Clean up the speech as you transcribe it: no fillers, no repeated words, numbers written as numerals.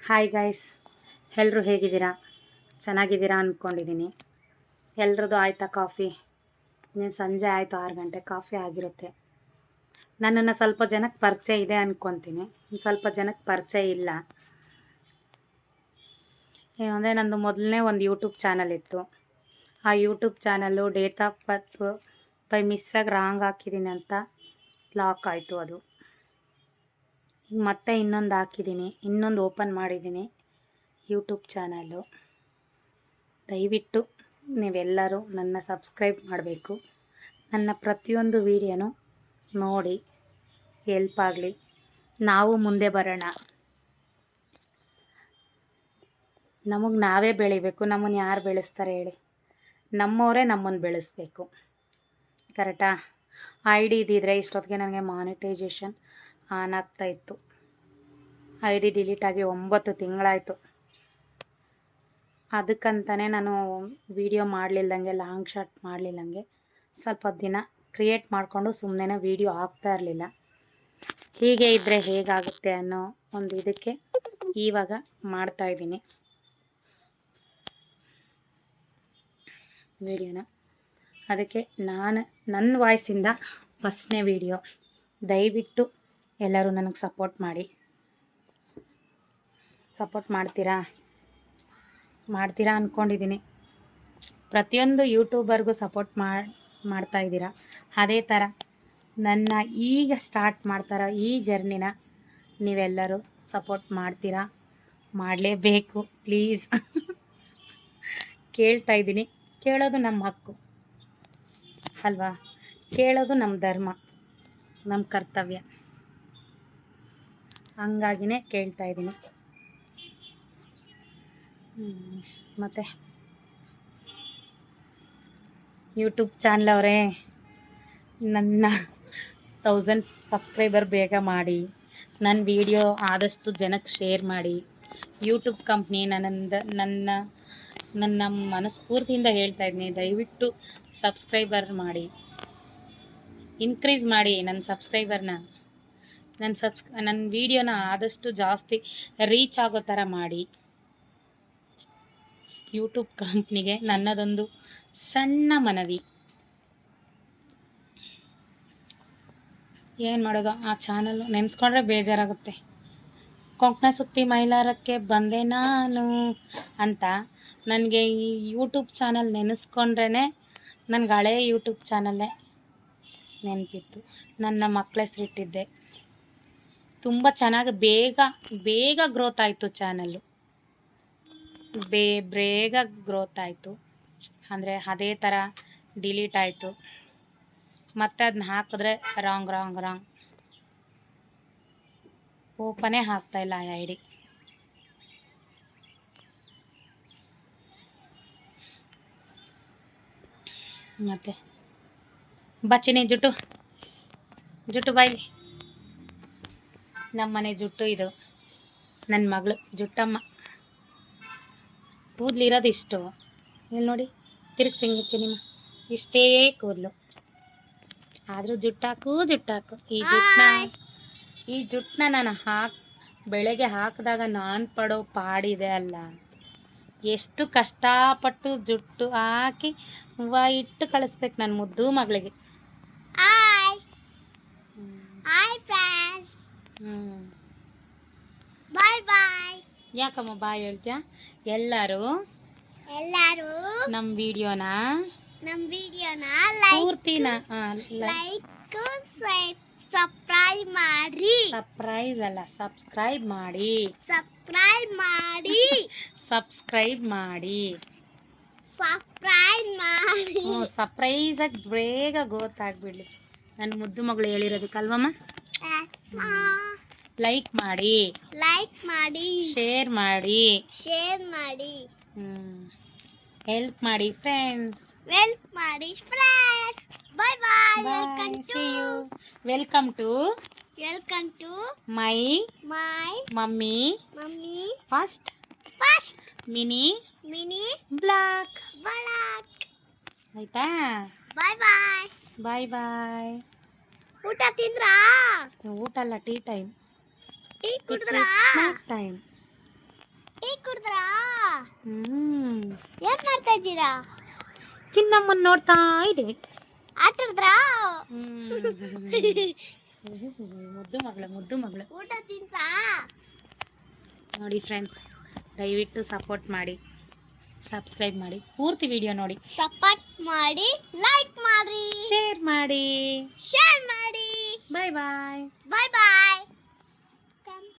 Hi guys, ಎಲ್ಲರೂ ಹೇಗಿದ್ದೀರಾ? ಚೆನ್ನಾಗಿದ್ದೀರಾ ಅಂದ್ಕೊಂಡಿದ್ದೀನಿ. ಎಲ್ರದ್ದು ಆಯಿತಾ ಕಾಫಿ? ಇನ್ನೇನು ಸಂಜೆ ಆಯಿತು, 6 ಗಂಟೆ ಕಾಫಿ ಆಗಿರುತ್ತೆ. ನನ್ನನ್ನು ಸ್ವಲ್ಪ ಜನಕ್ಕೆ ಪರಿಚಯ ಇದೆ ಅಂದ್ಕೊತೀನಿ, ಸ್ವಲ್ಪ ಜನಕ್ಕೆ ಪರಿಚಯ ಇಲ್ಲ. ಏನಂದರೆ ನಂದು ಮೊದಲನೇ ಒಂದು ಯೂಟ್ಯೂಬ್ ಚಾನಲ್ ಇತ್ತು. ಆ YouTube channel date of birth by ಮಿಸ್ಸಾಗಿ ರಾಂಗ್ ಹಾಕಿದ್ದೀನಿ ಅಂತ ಲಾಕ್ ಆಯಿತು. ಅದು ಮತ್ತೆ ಇನ್ನೊಂದು ಹಾಕಿದ್ದೀನಿ, ಇನ್ನೊಂದು ಓಪನ್ ಮಾಡಿದ್ದೀನಿ ಯೂಟ್ಯೂಬ್ ಚಾನಲ್ಲು. ದಯವಿಟ್ಟು ನೀವೆಲ್ಲರೂ ನನ್ನ ಸಬ್ಸ್ಕ್ರೈಬ್ ಮಾಡಬೇಕು. ನನ್ನ ಪ್ರತಿಯೊಂದು ವೀಡಿಯೋನು ನೋಡಿ ಹೆಲ್ಪ್ ಆಗಲಿ, ನಾವು ಮುಂದೆ ಬರೋಣ. ನಮಗೆ ನಾವೇ ಬೆಳಿಬೇಕು, ನಮ್ಮನ್ನು ಯಾರು ಬೆಳೆಸ್ತಾರೆ ಹೇಳಿ? ನಮ್ಮವರೇ ನಮ್ಮನ್ನು ಬೆಳೆಸ್ಬೇಕು. ಕರೆಕ್ಟಾ? ಐ ಡಿ ಇದ್ದಿದ್ರೆ ಇಷ್ಟೊತ್ತಿಗೆ ನನಗೆ ಮಾನಿಟೈಸೇಷನ್ ಆನ್ ಆಗ್ತಾಯಿತ್ತು. ಐ ಡಿ ಡಿಲೀಟ್ ಆಗಿ 9 ತಿಂಗಳಾಯಿತು. ಅದಕ್ಕಂತಲೇ ನಾನು ವೀಡಿಯೋ ಮಾಡಲಿಲ್ಲಂಗೆ, ಲಾಂಗ್ ಶಾಟ್ ಮಾಡಲಿಲ್ಲಂಗೆ ಸ್ವಲ್ಪ ದಿನ ಕ್ರಿಯೇಟ್ ಮಾಡಿಕೊಂಡು ಸುಮ್ಮನೆ ವೀಡಿಯೋ ಹಾಕ್ತಾ ಇರಲಿಲ್ಲ. ಹೀಗೆ ಇದ್ದರೆ ಹೇಗಾಗುತ್ತೆ ಅನ್ನೋ ಒಂದು ಇದಕ್ಕೆ ಇವಾಗ ಮಾಡ್ತಾಯಿದ್ದೀನಿ ವೀಡಿಯೋನ. ಅದಕ್ಕೆ ನಾನು ನನ್ನ ವಾಯ್ಸಿಂದ ಫಸ್ಟ್ನೇ ವೀಡಿಯೋ. ದಯವಿಟ್ಟು ಎಲ್ಲರೂ ನನಗೆ ಸಪೋರ್ಟ್ ಮಾಡಿ. ಸಪೋರ್ಟ್ ಮಾಡ್ತೀರಾ ಅಂದ್ಕೊಂಡಿದ್ದೀನಿ. ಪ್ರತಿಯೊಂದು ಯೂಟ್ಯೂಬರ್ಗೂ ಸಪೋರ್ಟ್ ಮಾಡ್ತಾಯಿದ್ದೀರಾ. ಅದೇ ಥರ ನನ್ನ ಈಗ ಸ್ಟಾರ್ಟ್ ಮಾಡ್ತಾರೋ ಈ ಜರ್ನಿನ ನೀವೆಲ್ಲರೂ ಸಪೋರ್ಟ್ ಮಾಡ್ತೀರಾ, ಮಾಡಲೇಬೇಕು ಪ್ಲೀಸ್. ಕೇಳ್ತಾಯಿದ್ದೀನಿ. ಕೇಳೋದು ನಮ್ಮ ಹಕ್ಕು ಅಲ್ವಾ? ಕೇಳೋದು ನಮ್ಮ ಧರ್ಮ, ನಮ್ಮ ಕರ್ತವ್ಯ. ಹಂಗಾಗಿನೇ ಕೇಳ್ತಾಯಿದ್ದೀನಿ. ಮತ್ತು ಯೂಟ್ಯೂಬ್ ಚಾನಲ್ ಅವರೇ, ನನ್ನ 1000 ಸಬ್ಸ್ಕ್ರೈಬರ್ ಬೇಗ ಮಾಡಿ. ನನ್ನ ವಿಡಿಯೋ ಆದಷ್ಟು ಜನಕ್ಕೆ ಶೇರ್ ಮಾಡಿ. ಯೂಟ್ಯೂಬ್ ಕಂಪ್ನಿ ನನ್ನ ಮನಸ್ಫೂರ್ತಿಯಿಂದ ಹೇಳ್ತಾಯಿದ್ದೀನಿ, ದಯವಿಟ್ಟು ಸಬ್ಸ್ಕ್ರೈಬರ್ ಮಾಡಿ, ಇನ್ಕ್ರೀಸ್ ಮಾಡಿ ನನ್ನ ಸಬ್ಸ್ಕ್ರೈಬರ್ನ. ನನ್ನ ವೀಡಿಯೋನ ಆದಷ್ಟು ಜಾಸ್ತಿ ರೀಚ್ ಆಗೋ ಥರ ಮಾಡಿ. ಯೂಟ್ಯೂಬ್ ಕಂಪ್ನಿಗೆ ನನ್ನದೊಂದು ಸಣ್ಣ ಮನವಿ. ಏನು ಮಾಡೋದು, ಆ ಚಾನಲ್ ನೆನೆಸ್ಕೊಂಡ್ರೆ ಬೇಜಾರಾಗುತ್ತೆ. ಕೊಂಕಣ ಸುತ್ತಿ ಮೈಲಾರಕ್ಕೆ ಬಂದೆ ನಾನು ಅಂತ ನನಗೆ ಈ ಯೂಟ್ಯೂಬ್ ಚಾನಲ್ ನೆನೆಸ್ಕೊಂಡ್ರೇ ನನಗೆ ಹಳೇ ಯೂಟ್ಯೂಬ್ ಚಾನಲ್ಲೇ ನೆನಪಿತ್ತು. ನನ್ನ ಮಕ್ಕಳ ಹೆಸರಿಟ್ಟಿದ್ದೆ. ತುಂಬ ಚೆನ್ನಾಗಿ ಬೇಗ ಗ್ರೋತ್ ಆಯಿತು ಚಾನಲ್ಲು. ಬೇಗ ಗ್ರೋತ್ ಆಯಿತು. ಅಂದರೆ ಅದೇ ಥರ ಡಿಲೀಟ್ ಆಯಿತು. ಮತ್ತೆ ಅದನ್ನ ಹಾಕಿದ್ರೆ ರಾಂಗ್ ಓಪನೇ ಆಗ್ತಾಯಿಲ್ಲ ಆ ಐ ಡಿ. ಮತ್ತು ಬಚ್ಚಿನಿ ಜುಟ್ಟು ಬಾಯಿ. ನಮ್ಮನೆ ಜುಟ್ಟು ಇದು. ನನ್ನ ಮಗಳು ಜುಟ್ಟಮ್ಮ. ಕೂದಲಿರೋದು ಇಷ್ಟು. ಇಲ್ಲಿ ನೋಡಿ, ತಿರುಗಿಸಿ ನಿಮ್ಮ ಇಷ್ಟೇ ಕೂದಲು. ಆದರೂ ಜುಟ್ಟಾಕು. ಈ ಜುಟ್ಟನ್ನ ನಾನು ಬೆಳಗ್ಗೆ ಹಾಕಿದಾಗ ನಾನು ಪಡೋ ಪಾಡಿದೆ ಅಲ್ಲ. ಎಷ್ಟು ಕಷ್ಟಪಟ್ಟು ಜುಟ್ಟು ಹಾಕಿ ಹೂವು ಇಟ್ಟು ಕಳಿಸ್ಬೇಕು ನನ್ನ ಮುದ್ದು ಮಗಳಿಗೆ. ಯಾಕಮ್ಮ ಬಾಯ್ ಹೇಳ್ತೀಯ? ಎಲ್ಲರೂ ನಮ್ಮ ವಿಡಿಯೋನ ಪೂರ್ತಿನ ಸಬ್ಸ್ಕ್ರೈಬ್ ಮಾಡಿ. ಸರ್ಪ್ರೈಸಾಗಿ ಬೇಗ ಗೊತ್ತಾಗ್ಬಿಡ್ಲಿ ನನ್ನ ಮುದ್ದು ಮಗಳು ಹೇಳಿರೋದಕ್ಕಲ್ವಮ್ಮ. ಲೈಕ್ ಮಾಡಿ, ಶೇರ್ ಮಾಡಿ, ಹೆಲ್ಪ್ ಮಾಡಿ friends. See you. Welcome to my mummy first mini vlog. ಆಯ್ತಾ? ಬಾಯ್. ಊಟ ತಿಂದ್ರಾ? ಊಟ ಅಲ್ಲ, tea time. Snack time. Tea ಕುಡಿದ್ರಾ? ಏನ್ ಮಾಡ್ತಾ ಇದ್ದೀರಾ? ಚಿನ್ನಮ್ಮನ್ ನೋಡ್ತಾ ಇದೀವಿ. ಆಟದ್ರಾ? ಮುದ್ದು ಮಗಳು ಊಟ ತಿಂತಾ? ನೋಡಿ ಫ್ರೆಂಡ್ಸ್, ದಯವಿಟ್ಟು ಸಪೋರ್ಟ್ ಮಾಡಿ, ಸಬ್ಸ್ಕ್ರೈಬ್ ಮಾಡಿ, ಪೂರ್ತಿ ವಿಡಿಯೋ ನೋಡಿ, ಸಪೋರ್ಟ್ ಮಾಡಿ, ಲೈಕ್ ಮಾಡಿ, ಶೇರ್ ಮಾಡಿ. ಬಾಯ್ ಬಾಯ್. ಬಾಯ್ ಬಾಯ್. ಬಾಯ್ ಬಾಯ್.